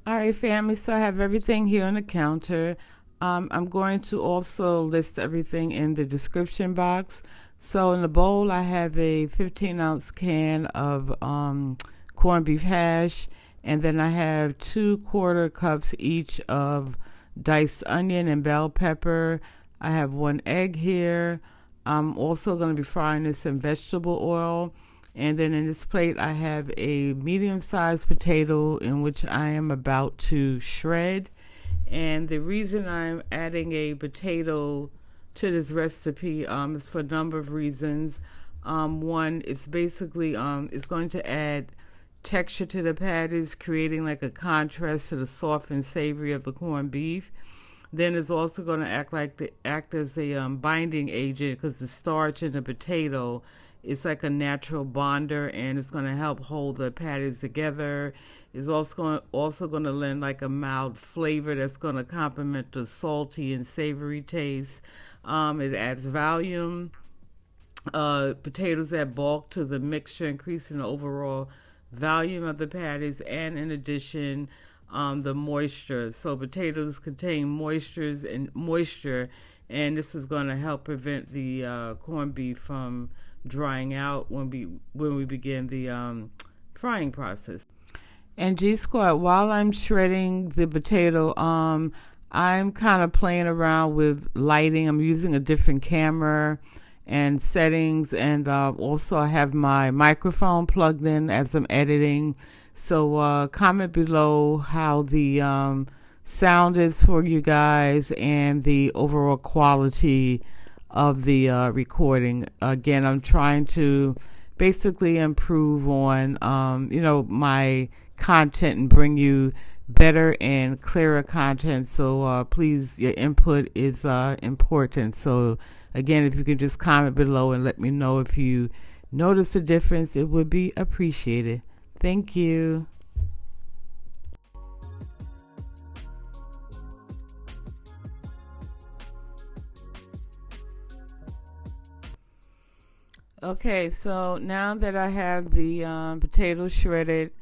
All right, family. So I have everything here on the counter. I'm going to also list everything in the description box. So in the bowl, I have a 15-ounce can of corned beef hash, and then I have 2/4 cups each of diced onion and bell pepper. I have 1 egg here. I'm also going to be frying this in vegetable oil. And then in this plate, I have a medium-sized potato in which I am about to shred. And the reason I'm adding a potato to this recipe is for a number of reasons. One, it's basically it's going to add texture to the patties, creating like a contrast to the soft and savory of the corned beef. Then it's also going to act as a binding agent because the starch in the potato is like a natural bonder, and it's going to help hold the patties together. It's also going to lend like a mild flavor that's going to complement the salty and savory taste. It adds volume. Potatoes add bulk to the mixture, increasing the overall volume of the patties, and in addition, the moisture. So potatoes contain moisture, and this is going to help prevent the corned beef from drying out when we begin the frying process. And G Squad, while I'm shredding the potato, I'm kind of playing around with lighting. I'm using a different camera and settings, and also I have my microphone plugged in as I'm editing. So comment below how the sound is for you guys and the overall quality of the recording. Again, I'm trying to basically improve on my content and bring you better and clearer content. So please, your input is important. So again, if you can just comment below and let me know if you notice a difference, it would be appreciated. Thank you. Okay, so now that I have the potatoes shredded,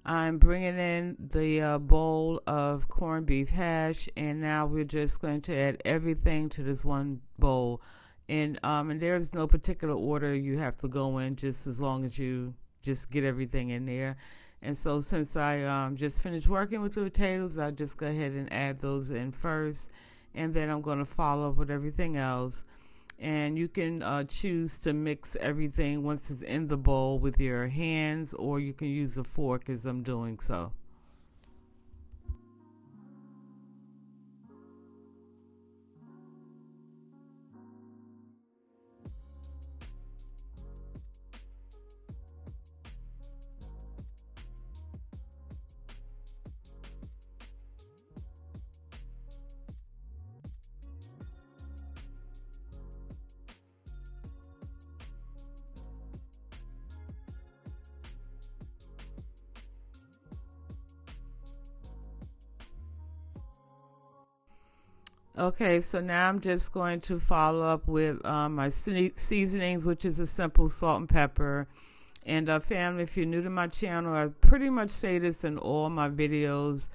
I'm bringing in the bowl of corned beef hash, and now we're just going to add everything to this one bowl. And there's no particular order you have to go in, just as long as you just get everything in there. And so since I just finished working with the potatoes, I'll just go ahead and add those in first, and then I'm going to follow up with everything else. And you can choose to mix everything once it's in the bowl with your hands, or you can use a fork as I'm doing so. Okay, so now I'm just going to follow up with my seasonings, which is a simple salt and pepper. And family, if you're new to my channel, I pretty much say this in all my videos.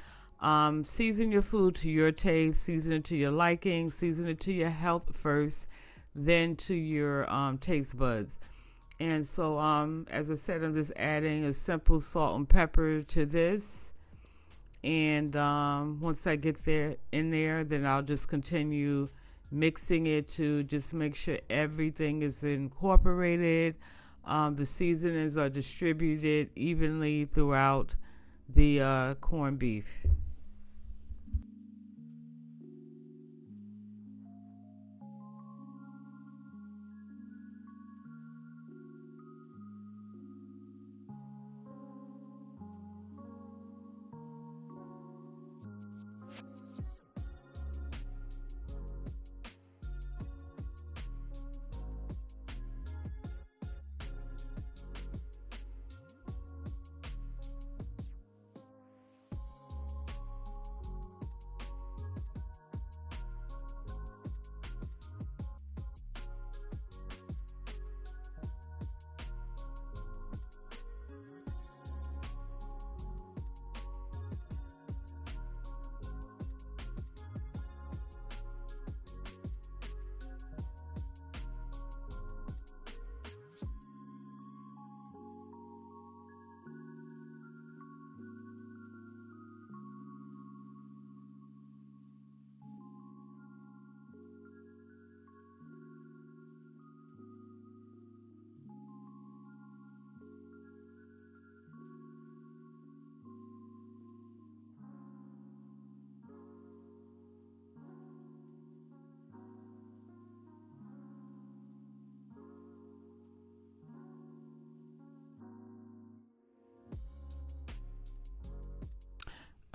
Season your food to your taste, season it to your liking, season it to your health first, then to your taste buds. And so, as I said, I'm just adding a simple salt and pepper to this. And once I get there in there, then I'll just continue mixing it to just make sure everything is incorporated. The seasonings are distributed evenly throughout the corned beef.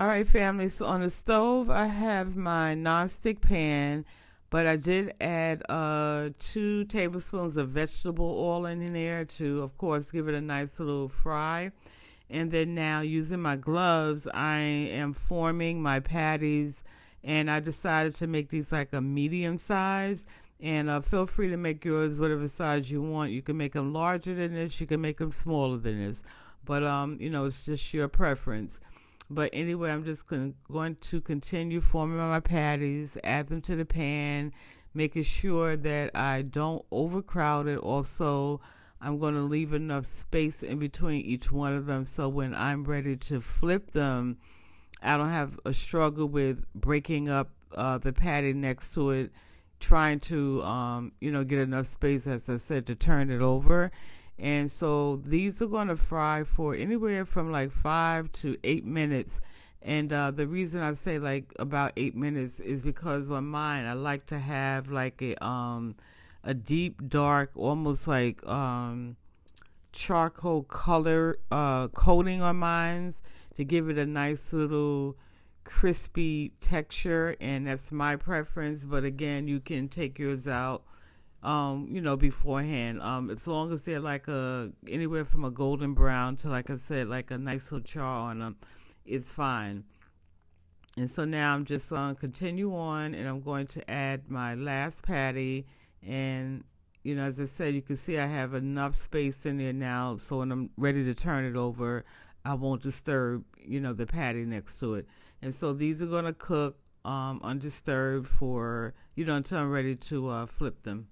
All right, family. So on the stove, I have my nonstick pan, but I did add 2 tablespoons of vegetable oil in there to, of course, give it a nice little fry. And then now, using my gloves, I am forming my patties, and I decided to make these like a medium size. And feel free to make yours whatever size you want. You can make them larger than this. You can make them smaller than this. But it's just your preference. But anyway, I'm just going to continue forming my patties, add them to the pan, making sure that I don't overcrowd it. Also, I'm going to leave enough space in between each one of them so when I'm ready to flip them, I don't have a struggle with breaking up the patty next to it, trying to, get enough space, as I said, to turn it over. And so these are going to fry for anywhere from like 5 to 8 minutes. And the reason I say like about 8 minutes is because on mine, I like to have like a deep, dark, almost like charcoal color coating on mine to give it a nice little crispy texture. And that's my preference. But again, you can take yours out beforehand. As long as they're like anywhere from a golden brown to, like I said, like a nice little char on them, it's fine. And so now I'm just continue on, and I'm going to add my last patty. And as I said, you can see I have enough space in there now, so when I'm ready to turn it over, I won't disturb the patty next to it. And so these are going to cook undisturbed for until I'm ready to flip them.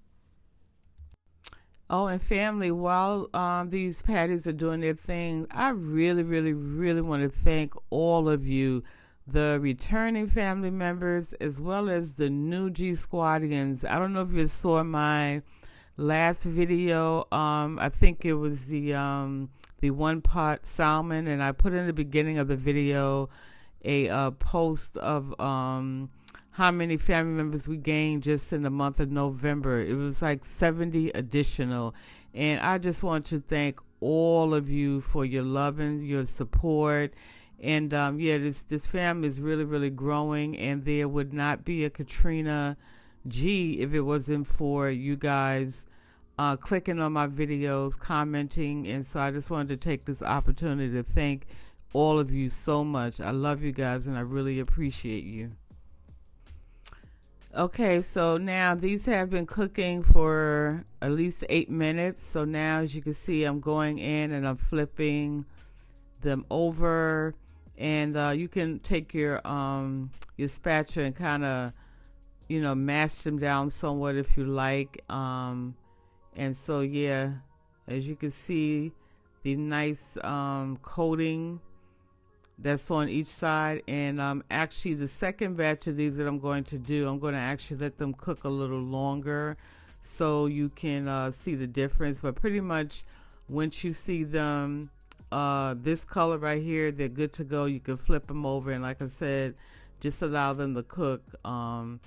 Oh, and family, while these patties are doing their thing, I really, really, really want to thank all of you, the returning family members, as well as the new G Squadians. I don't know if you saw my last video. I think it was the 1-pot salmon, and I put in the beginning of the video a post of how many family members we gained just in the month of November. It was like 70 additional. And I just want to thank all of you for your love and your support. And this family is really, really growing. And there would not be a Katrina G if it wasn't for you guys clicking on my videos, commenting. And so I just wanted to take this opportunity to thank all of you so much. I love you guys, and I really appreciate you. Okay, so now these have been cooking for at least 8 minutes. So now, as you can see, I'm going in and I'm flipping them over. And you can take your spatula and kind of, mash them down somewhat if you like. And so, yeah, as you can see, the nice coating that's on each side. And actually the second batch of these that I'm going to do, I'm going to actually let them cook a little longer so you can see the difference. But pretty much once you see them this color right here, they're good to go. You can flip them over, and like I said, just allow them to cook for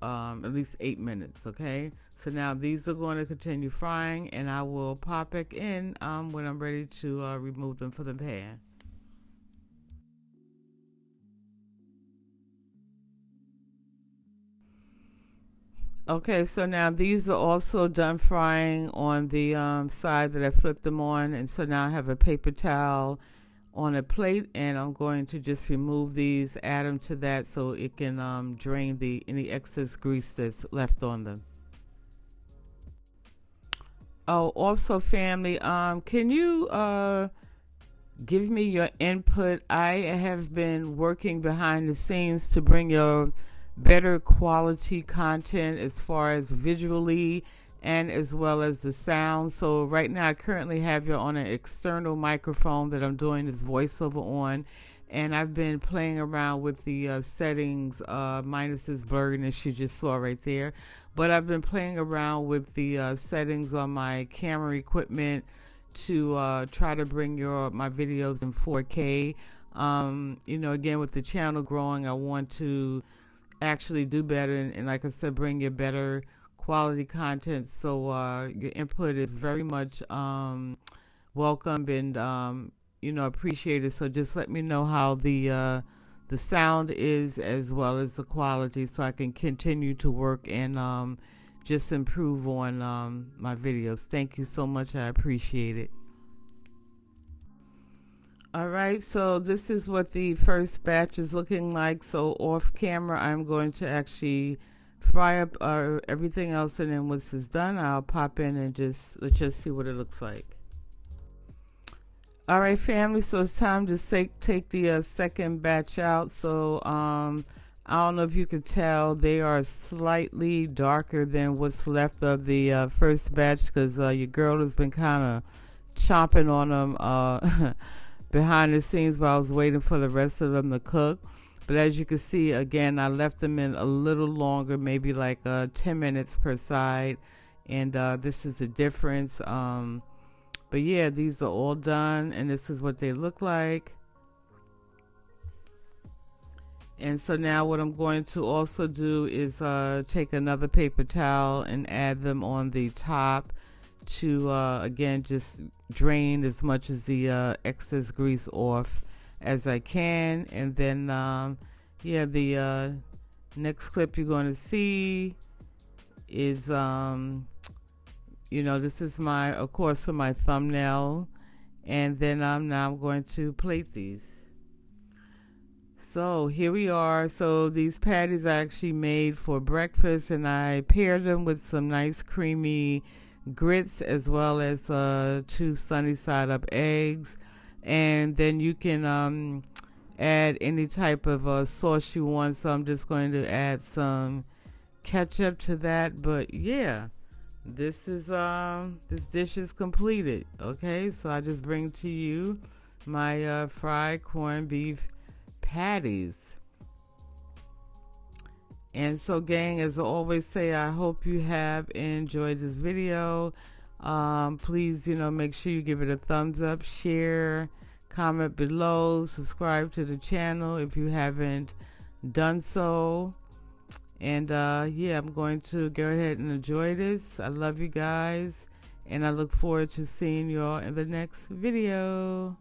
at least 8 minutes. Okay, so now these are going to continue frying, and I will pop back in when I'm ready to remove them from the pan. Okay, so now these are also done frying on the side that I flipped them on. And so now I have a paper towel on a plate, and I'm going to just remove these, add them to that so it can drain any excess grease that's left on them. Oh, also family, can you give me your input? I have been working behind the scenes to bring your better quality content as far as visually and as well as the sound. So right now I currently have you on an external microphone that I'm doing this voiceover on, and I've been playing around with the settings minus this blurriness you just saw right there, but I've been playing around with the settings on my camera equipment to try to bring my videos in 4K. Again, with the channel growing, I want to actually do better, and like I said, bring you better quality content. So your input is very much welcome, and appreciate it. So just let me know how the sound is as well as the quality, so I can continue to work and just improve on my videos. Thank you so much. I appreciate it. All right, so this is what the first batch is looking like. So off camera, I'm going to actually fry up everything else, and then once it's done, I'll pop in and let's just see what it looks like. All right, family, so it's time to take the second batch out. So I don't know if you could tell, they are slightly darker than what's left of the first batch, because your girl has been kind of chomping on them behind the scenes while I was waiting for the rest of them to cook. But as you can see, again, I left them in a little longer, maybe like 10 minutes per side, and this is the difference. But yeah, these are all done, and this is what they look like. And so now what I'm going to also do is take another paper towel and add them on the top to again, just drain as much as the excess grease off as I can. And then yeah, the next clip you're going to see is this is of course, for my thumbnail. And then now I'm going to plate these. So here we are. So these patties I actually made for breakfast, and I paired them with some nice creamy grits as well as 2 sunny side up eggs. And then you can add any type of sauce you want. So I'm just going to add some ketchup to that. But yeah, this dish is completed. Okay, so I just bring to you my fried corned beef patties. And so, gang, as I always say, I hope you have enjoyed this video. Please, make sure you give it a thumbs up, share, comment below, subscribe to the channel if you haven't done so. And yeah, I'm going to go ahead and enjoy this. I love you guys, and I look forward to seeing you all in the next video.